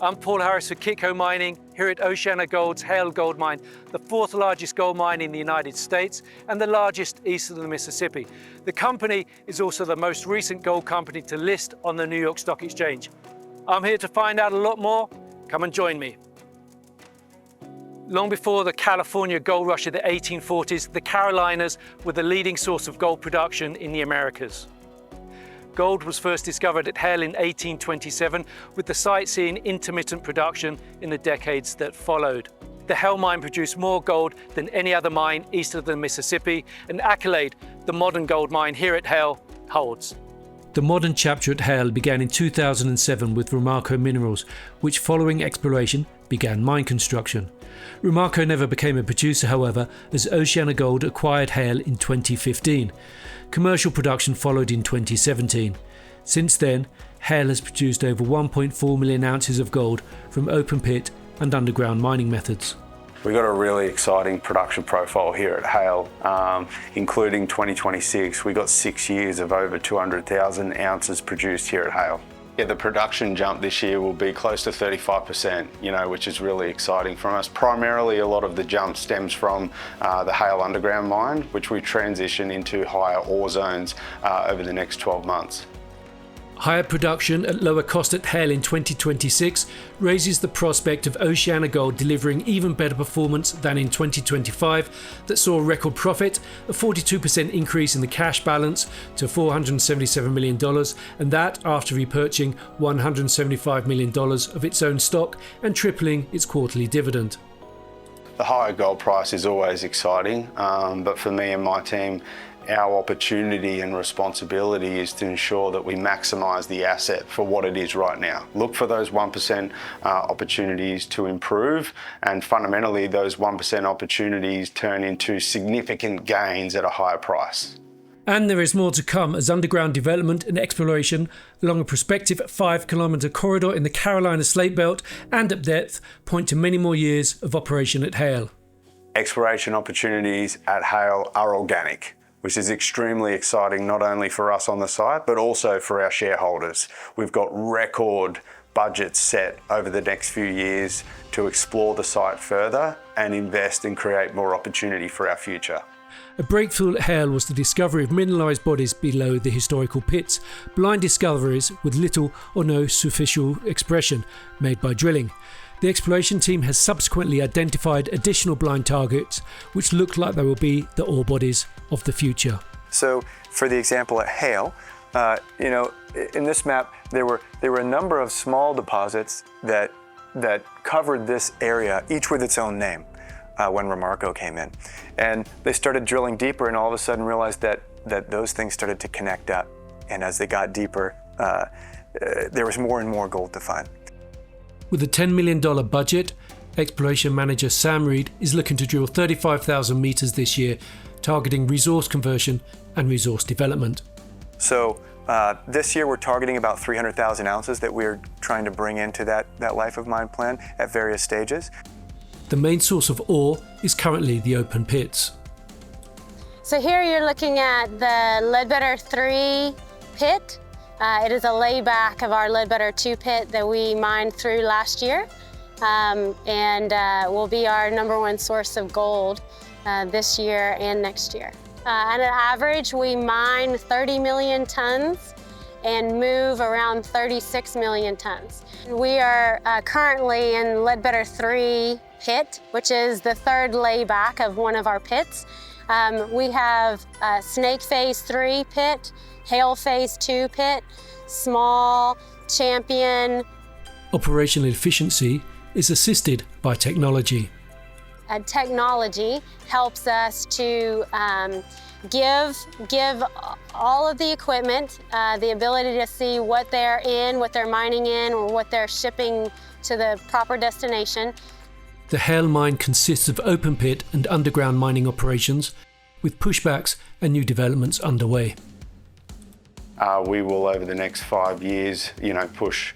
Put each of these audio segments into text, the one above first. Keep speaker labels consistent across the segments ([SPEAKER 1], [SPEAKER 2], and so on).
[SPEAKER 1] I'm Paul Harris for Kitco Mining here at OceanaGold's Hale Gold Mine, the fourth largest gold mine in the United States and the largest east of the Mississippi. The company is also the most recent gold company to list on the New York Stock Exchange. I'm here to find out a lot more. Come and join me. Long before the California gold rush of the 1840s, the Carolinas were the leading source of gold production in the Americas. Gold was first discovered at Hale in 1827, with the site seeing intermittent production in the decades that followed. The Hale mine produced more gold than any other mine east of the Mississippi, an accolade the modern gold mine here at Hale holds. The modern chapter at Hale began in 2007 with Ramaco Minerals, which following exploration began mine construction. Ramaco never became a producer, however, as OceanaGold acquired Hale in 2015. Commercial production followed in 2017. Since then, Hale has produced over 1.4 million ounces of gold from open pit and underground mining methods.
[SPEAKER 2] We've got a really exciting production profile here at Hale, including 2026. We got 6 years of over 200,000 ounces produced here at Hale. Yeah, the production jump this year will be close to 35%, which is really exciting from us. Primarily, a lot of the jump stems from the Hale underground mine, which we transition into higher ore zones over the next 12 months.
[SPEAKER 1] Higher production at lower cost at Hale in 2026 raises the prospect of OceanaGold delivering even better performance than in 2025 that saw a record profit, a 42% increase in the cash balance to $477 million, and that after repurchasing $175 million of its own stock and tripling its quarterly dividend.
[SPEAKER 2] The higher gold price is always exciting, but for me and my team, our opportunity and responsibility is to ensure that we maximise the asset for what it is right now. Look for those 1% opportunities to improve, and fundamentally those 1% opportunities turn into significant gains at a higher price.
[SPEAKER 1] And there is more to come as underground development and exploration along a prospective 5-kilometre corridor in the Carolina Slate Belt and at depth point to many more years of operation at Hale.
[SPEAKER 2] Exploration opportunities at Hale are organic, which is extremely exciting not only for us on the site, but also for our shareholders. We've got record budgets set over the next few years to explore the site further and invest and create more opportunity for our future.
[SPEAKER 1] A breakthrough at Hale was the discovery of mineralised bodies below the historical pits, blind discoveries with little or no superficial expression made by drilling. The exploration team has subsequently identified additional blind targets which look like they will be the ore bodies of the future.
[SPEAKER 3] So for the example at Hale, in this map there were a number of small deposits that covered this area, each with its own name, when Ramaco came in. And they started drilling deeper and all of a sudden realized that those things started to connect up. And as they got deeper, there was more and more gold to find.
[SPEAKER 1] With a $10 million budget, exploration manager Sam Reed is looking to drill 35,000 metres this year, targeting resource conversion and resource development.
[SPEAKER 3] So this year we're targeting about 300,000 ounces that we're trying to bring into that life of mine plan at various stages.
[SPEAKER 1] The main source of ore is currently the open pits.
[SPEAKER 4] So here you're looking at the Ledbetter 3 pit. It is a layback of our Ledbetter 2 pit that we mined through last year, and will be our #1 source of gold this year and next year. On an average, we mine 30 million tons and move around 36 million tons. We are currently in Ledbetter 3 pit, which is the third layback of one of our pits. We have Snake Phase 3 pit, Hale Phase 2 pit, Small, Champion. Operational efficiency is assisted by technology. Technology helps us to give all of the equipment the ability to see what they're in, what they're mining in, or what they're shipping to the proper destination.
[SPEAKER 1] The Hale mine consists of open pit and underground mining operations, with pushbacks and new developments underway.
[SPEAKER 2] We will, over the next 5 years, push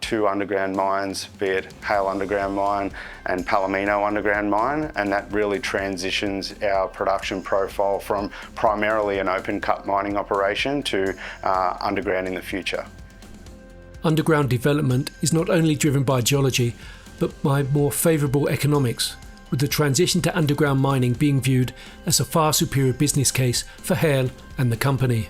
[SPEAKER 2] 2 underground mines, be it Hale Underground Mine and Palomino Underground Mine, and that really transitions our production profile from primarily an open cut mining operation to underground in the future.
[SPEAKER 1] Underground development is not only driven by geology, but by more favourable economics, with the transition to underground mining being viewed as a far superior business case for Hale and the company.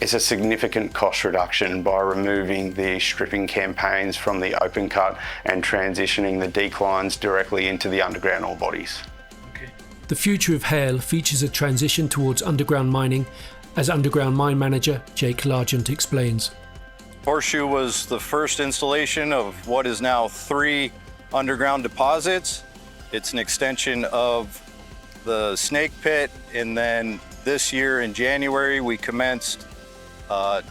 [SPEAKER 2] It's a significant cost reduction by removing the stripping campaigns from the open cut and transitioning the declines directly into the underground ore bodies.
[SPEAKER 1] The future of Hale features a transition towards underground mining, as underground mine manager Jake Largent explains.
[SPEAKER 5] Horseshoe was the first installation of what is now 3 underground deposits. It's an extension of the Snake Pit, and then this year in January we commenced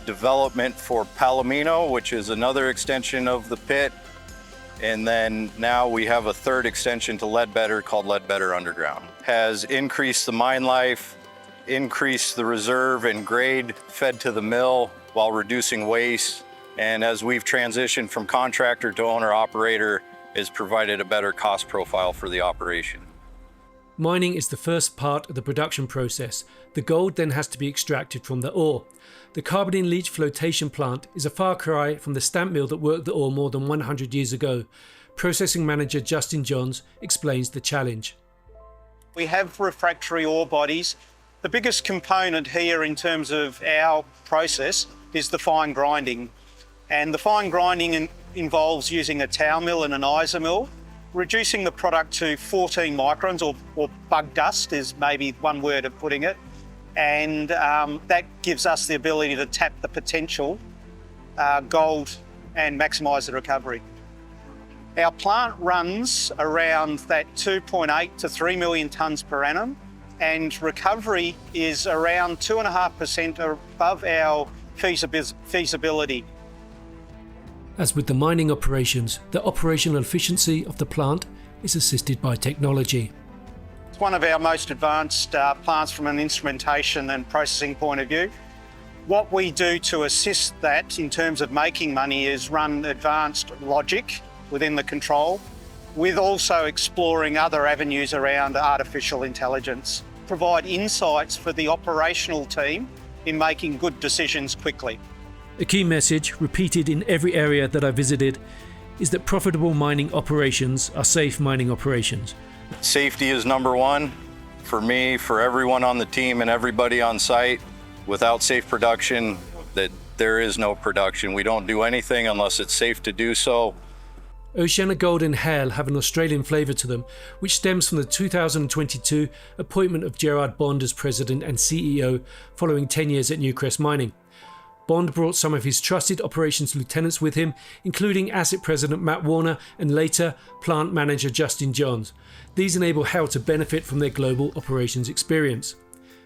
[SPEAKER 5] development for Palomino, which is another extension of the pit, and then now we have a 3rd extension to Ledbetter called Ledbetter Underground. Has increased the mine life, increased the reserve and grade fed to the mill while reducing waste, and as we've transitioned from contractor to owner-operator, has provided a better cost profile for the operation.
[SPEAKER 1] Mining is the first part of the production process. The gold then has to be extracted from the ore. The carbon-in-leach flotation plant is a far cry from the stamp mill that worked the ore more than 100 years ago. Processing manager Justin Johns explains the challenge.
[SPEAKER 6] We have refractory ore bodies. The biggest component here in terms of our process is the fine grinding. And the fine grinding involves using a tower mill and an isomill, reducing the product to 14 microns, or bug dust is maybe one word of putting it. And that gives us the ability to tap the potential gold and maximise the recovery. Our plant runs around that 2.8 to 3 million tonnes per annum, and recovery is around 2.5% above our feasibility.
[SPEAKER 1] As with the mining operations, the operational efficiency of the plant is assisted by technology.
[SPEAKER 6] It's one of our most advanced plants from an instrumentation and processing point of view. What we do to assist that in terms of making money is run advanced logic within the control, with also exploring other avenues around artificial intelligence, provide insights for the operational team in making good decisions quickly.
[SPEAKER 1] A key message, repeated in every area that I visited, is that profitable mining operations are safe mining operations.
[SPEAKER 5] Safety is number one for me, for everyone on the team and everybody on site. Without safe production, there is no production. We don't do anything unless it's safe to do so.
[SPEAKER 1] OceanaGold and Hale have an Australian flavour to them, which stems from the 2022 appointment of Gerard Bond as president and CEO following 10 years at Newcrest Mining. Bond brought some of his trusted operations lieutenants with him, including asset president Matt Warner and later plant manager Justin Johns. These enable Hale to benefit from their global operations experience.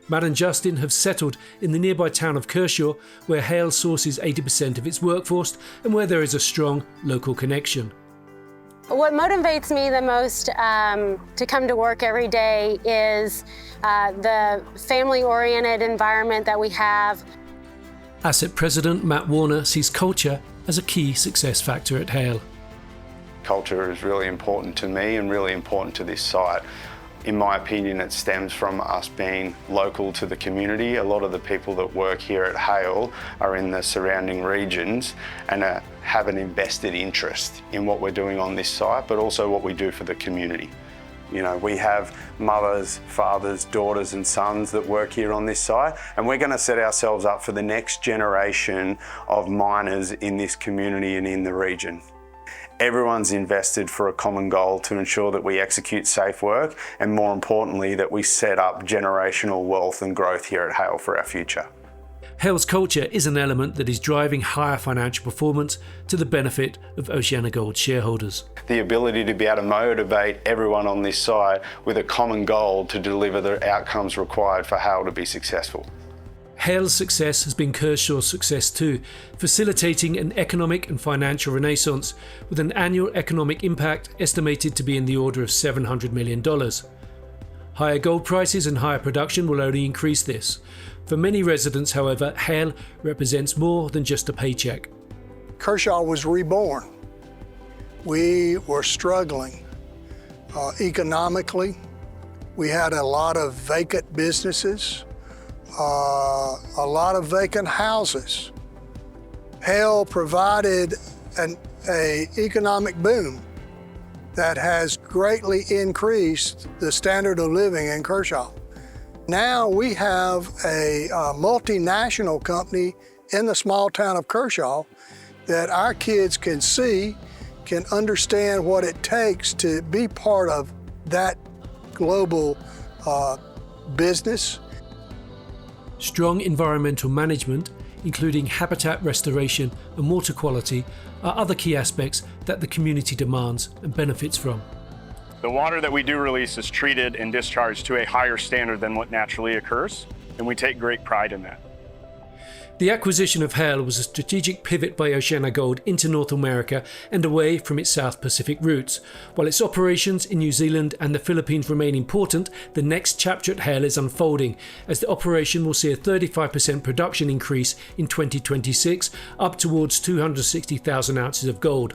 [SPEAKER 1] Matt and Justin have settled in the nearby town of Kershaw, where Hale sources 80% of its workforce and where there is a strong local connection.
[SPEAKER 4] What motivates me the most to come to work every day is the family-oriented environment that we have.
[SPEAKER 1] Asset President Matt Warner sees culture as a key success factor at Hale.
[SPEAKER 2] Culture is really important to me and really important to this site. In my opinion, it stems from us being local to the community. A lot of the people that work here at Hale are in the surrounding regions and have an invested interest in what we're doing on this site, but also what we do for the community. You know, we have mothers, fathers, daughters and sons that work here on this site, and we're going to set ourselves up for the next generation of miners in this community and in the region. Everyone's invested for a common goal to ensure that we execute safe work, and more importantly, that we set up generational wealth and growth here at Hale for our future.
[SPEAKER 1] Hale's culture is an element that is driving higher financial performance to the benefit of OceanaGold shareholders.
[SPEAKER 2] The ability to be able to motivate everyone on this site with a common goal to deliver the outcomes required for Hale to be successful.
[SPEAKER 1] Hale's success has been Kershaw's success too, facilitating an economic and financial renaissance with an annual economic impact estimated to be in the order of $700 million. Higher gold prices and higher production will only increase this. For many residents, however, Hale represents more than just a paycheck.
[SPEAKER 7] Kershaw was reborn. We were struggling economically. We had a lot of vacant businesses, a lot of vacant houses. Hale provided an economic boom that has greatly increased the standard of living in Kershaw. Now we have a multinational company in the small town of Kershaw that our kids can see, can understand what it takes to be part of that global business.
[SPEAKER 1] Strong environmental management, including habitat restoration and water quality, are other key aspects that the community demands and benefits from.
[SPEAKER 8] The water that we do release is treated and discharged to a higher standard than what naturally occurs, and we take great pride in that.
[SPEAKER 1] The acquisition of Hale was a strategic pivot by OceanaGold into North America and away from its South Pacific roots. While its operations in New Zealand and the Philippines remain important, the next chapter at Hale is unfolding, as the operation will see a 35% production increase in 2026, up towards 260,000 ounces of gold.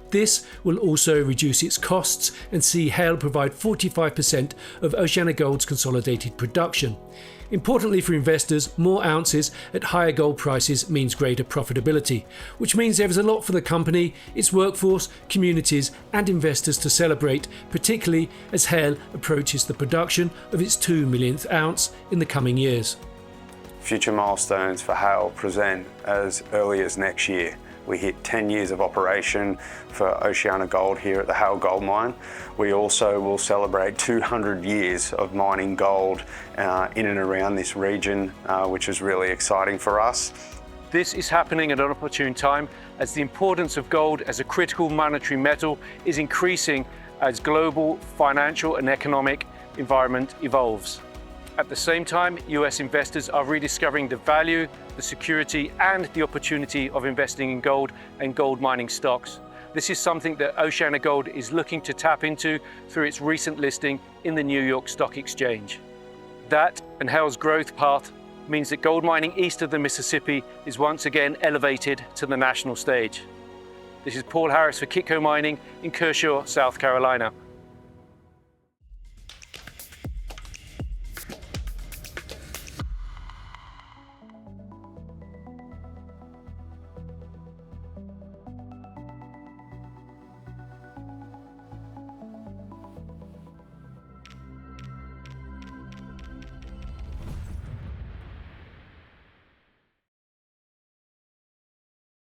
[SPEAKER 1] This will also reduce its costs and see Hale provide 45% of OceanaGold's consolidated production. Importantly for investors, more ounces at higher gold prices means greater profitability, which means there is a lot for the company, its workforce, communities and investors to celebrate, particularly as Hale approaches the production of its 2 millionth ounce in the coming years.
[SPEAKER 2] Future milestones for Hale present as early as next year. We hit 10 years of operation for OceanaGold here at the Hale Gold Mine. We also will celebrate 200 years of mining gold in and around this region, which is really exciting for us.
[SPEAKER 1] This is happening at an opportune time as the importance of gold as a critical monetary metal is increasing as global financial and economic environment evolves. At the same time, US investors are rediscovering the value, the security and the opportunity of investing in gold and gold mining stocks. This is something that OceanaGold is looking to tap into through its recent listing in the New York Stock Exchange. That and Hale's growth path means that gold mining east of the Mississippi is once again elevated to the national stage. This is Paul Harris for Kitco Mining in Kershaw, South Carolina.